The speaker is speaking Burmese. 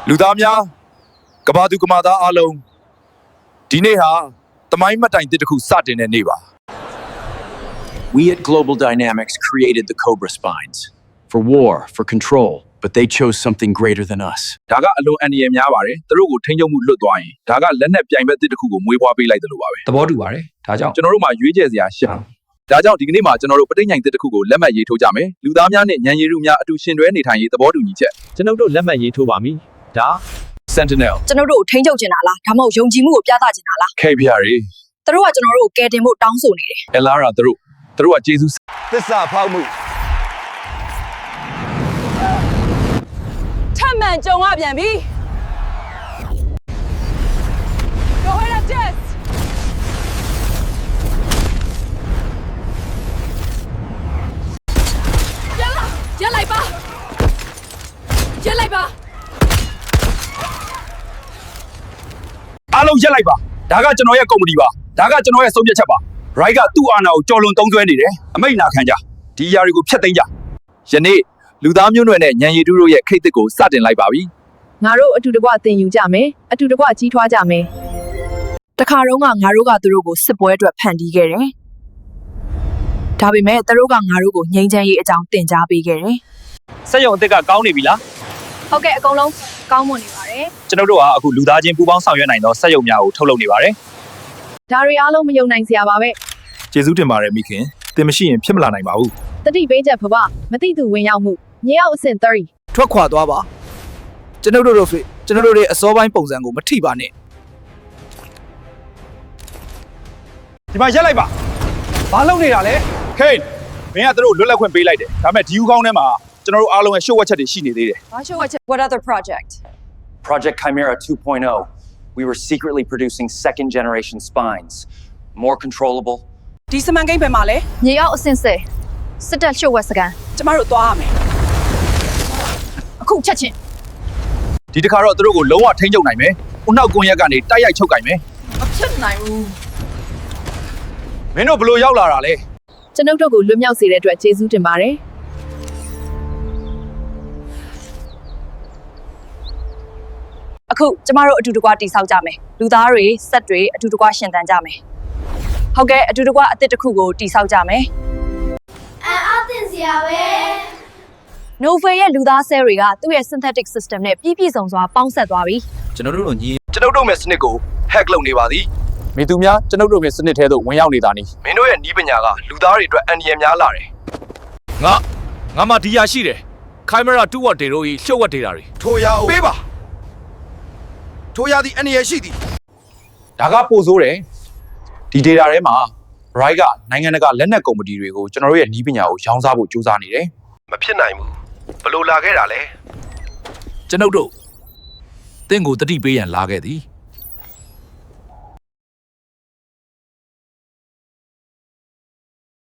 လူသားများကဘာသူကမာသားအားလုံးဒီနေ့ဟာတမိုင်းမှတ်တိုင်တစ်ခုစတင်တဲ့နေ့ပါ We at Global Dynamics created the Cobra Spines for war, for control, but they chose something greater than us. ဒါကအလွန်အန္တရာယ်များပါတယ်သူတို့ကိုထိန်းချုပ်မှုလွတ်သွားရင်ဒါကလက်နက်ပြိုင်ဘက်တစ်ခုကိုမွေးဖွားပေးလိုက်တယ်လို့ပါပဲ သဘောတူပါတယ်ဒါကြောင့် ကျွန်တော်တို့မှာရွေးချယ်စရာရှင်းဒါကြောင့်ဒီကနေ့မှာကျွန်တော်တို့ပဋိညာဉ်တစ်ခုကိုလက်မှတ်ရေးထိုးကြမယ်လူသားများနဲ့ဉာဏ်ရည်မှုများအတူရှင်တွဲနေထိုင်ရေးသဘောတူညီချက် ကျွန်တော်တို့လက်မှတ်ရေးထိုးပါပြီဒါ Sentinel ကျွန်တော်တို့ကိုထိန်းချုပ်ချင်တာလားဒါမှမဟုတ်ယုံကြည်မှုကိုပြသချင်တာလား KPR သူတို့ကကျွန်တော်တို့ကိုကယ်တင်ဖို့တောင်းဆိုနေတယ် Elara သူတို့ကကျေးဇူးသစ္စာဖောက်မှု ထပ်မံကြုံရပြန်ပြီ Go ahead at this ရက်လိုက်ပါအားလုံးရက်လိုက်ပါဒါကကျွန်တော်ရဲ့ကုမ္ပဏီပါဒါကကျွန်တော်ရဲ့ဆုံးဖြတ်ချက်ပါ Right ကသူ့အာဏာကိုကြော်လွန်သုံးစွဲနေတယ်အမိန့်နာခံကြဒီအရာတွေကိုဖျက်သိမ်းကြယနေ့လူသားမျိုးနွယ်နဲ့ဉာဏ်ရည်တုတို့ရဲ့ခိတ်သစ်ကိုစတင်လိုက်ပါပြီ ငါတို့အတူတကွအသင်ယူကြမယ်အတူတကွကြီးထွားကြမယ် တခါတော့ငါတို့ကသူတို့ကိုစစ်ပွဲအတွက်ဖန်တီးခဲ့တယ်ဒါပေမဲ့သူတို့ကငါတို့ကိုငြိမ်းချမ်းရေးအကြောင်းသင်ကြားပေးခဲ့တယ် စက်ရုံအသစ်ကကောင်းနေပြီလား ဟုတ်ကဲ့အကုန်လုံးကောင်းမွန်နေပါတယ် ကျွန်တော်တို့ကအခုလူသားချင်းပူးပေါင်းဆောင်ရွက်နိုင်သောစက်ရုံများကိုထုတ်လုပ်နေပါတယ် ဒါတွေအားလုံးမယုံနိုင်စရာပါပဲ ကျေးဇူးတင်ပါတယ်မိခင်သင်မရှိရင်ဖြစ်မလာနိုင်ပါဘူး တတိပေးချက်ဖဖမသိသူဝင်ရောက်မှုမြေရောက်အဆင့်30 ထွက်ခွာသွားပါကျွန်တော်တို့ရဲ့အစောပိုင်းပုံစံကိုမထိပါနဲ့ ဒီမှာရက်လိုက်ပါဘာလုပ်နေတာလဲခိတ်မင်းကသူတို့လွတ်လပ်ခွင့်ပေးလိုက်တယ်ဒါပေမဲ့ဒီယူကောင်းထဲမှာကျွန်တော်တို့အားလုံးရဲ့ရှုပ်ဝက်ချက်တွေရှိနေသေးတယ် What other project Project Chimera 2.0, we were secretly producing second generation spines, more controllable. ဒီစမန်ကိန်းပဲမှာလဲ မြေရောက်အဆင့်10စစ်တပ်လျှို့ဝှက်စကန် ကျမတို့သွားရမယ်အခုချက်ချင်း ဒီတစ်ခါတော့သူတို့ကိုလုံးဝထိန်းချုပ်နိုင်မယ်ဦးနှောက်ကွန်ရက်ကနေတိုက်ရိုက်ချုပ်ကင်မယ် မဖြစ်နိုင်ဘူး မင်းတို့ဘလို့ရောက်လာတာလဲ ကျွန်ုပ်တို့ကိုလွတ်မြောက်စေတဲ့အတွက်ကျေးဇူးတင်ပါတယ် အခုကျမတို့အတူတကွတိဆောက်ကြမယ်လူသားတွေစက်တွေအတူတကွရှင်သန်ကြမယ်ဟုတ်ကဲ့အတူတကွအသစ်တစ်ခုကိုတိဆောက်ကြမယ် အားတင်စရာပဲ Nova ရဲ့လူသားဆဲတွေကသူ့ရဲ့ synthetic system နဲ့ပြည့်စုံစွာပေါင်းဆက်သွားပြီ ကျွန်တော်တို့ညီကျွန်တော်တို့မဲ့စနစ်ကို hack လုပ်နေပါသည်မိသူများကျွန်တော်တို့မဲ့စနစ်ထဲသို့ဝင်ရောက်နေတာနီမင်းတို့ရဲ့နီးပညာကလူသားတွေအတွက်အန္တရာယ်များလာတယ်ငါမှဒီရရှိတယ် Chimera 2 watt တွေတို့ကြီးလှုပ်ဝက်ဒေတာတွေထိုရအောင်ပေးပါထိုရသည်အန္တရာယ်ရှိသည်ဒါကပို့ဆိုးတယ်ဒီဒေတာထဲမှာ Right ကနိုင်ငံတကာလက်နက်ကုမ္ပဏီတွေကိုကျွန်တော်တို့ရဲ့နီးပညာကိုရောင်းစားဖို့ကြိုးစားနေတယ်မဖြစ်နိုင်ဘူးဘလို့လာခဲ့တာလဲကျွန်ုပ်တို့တင့်ကိုတတိပေးရန်လာခဲ့သည်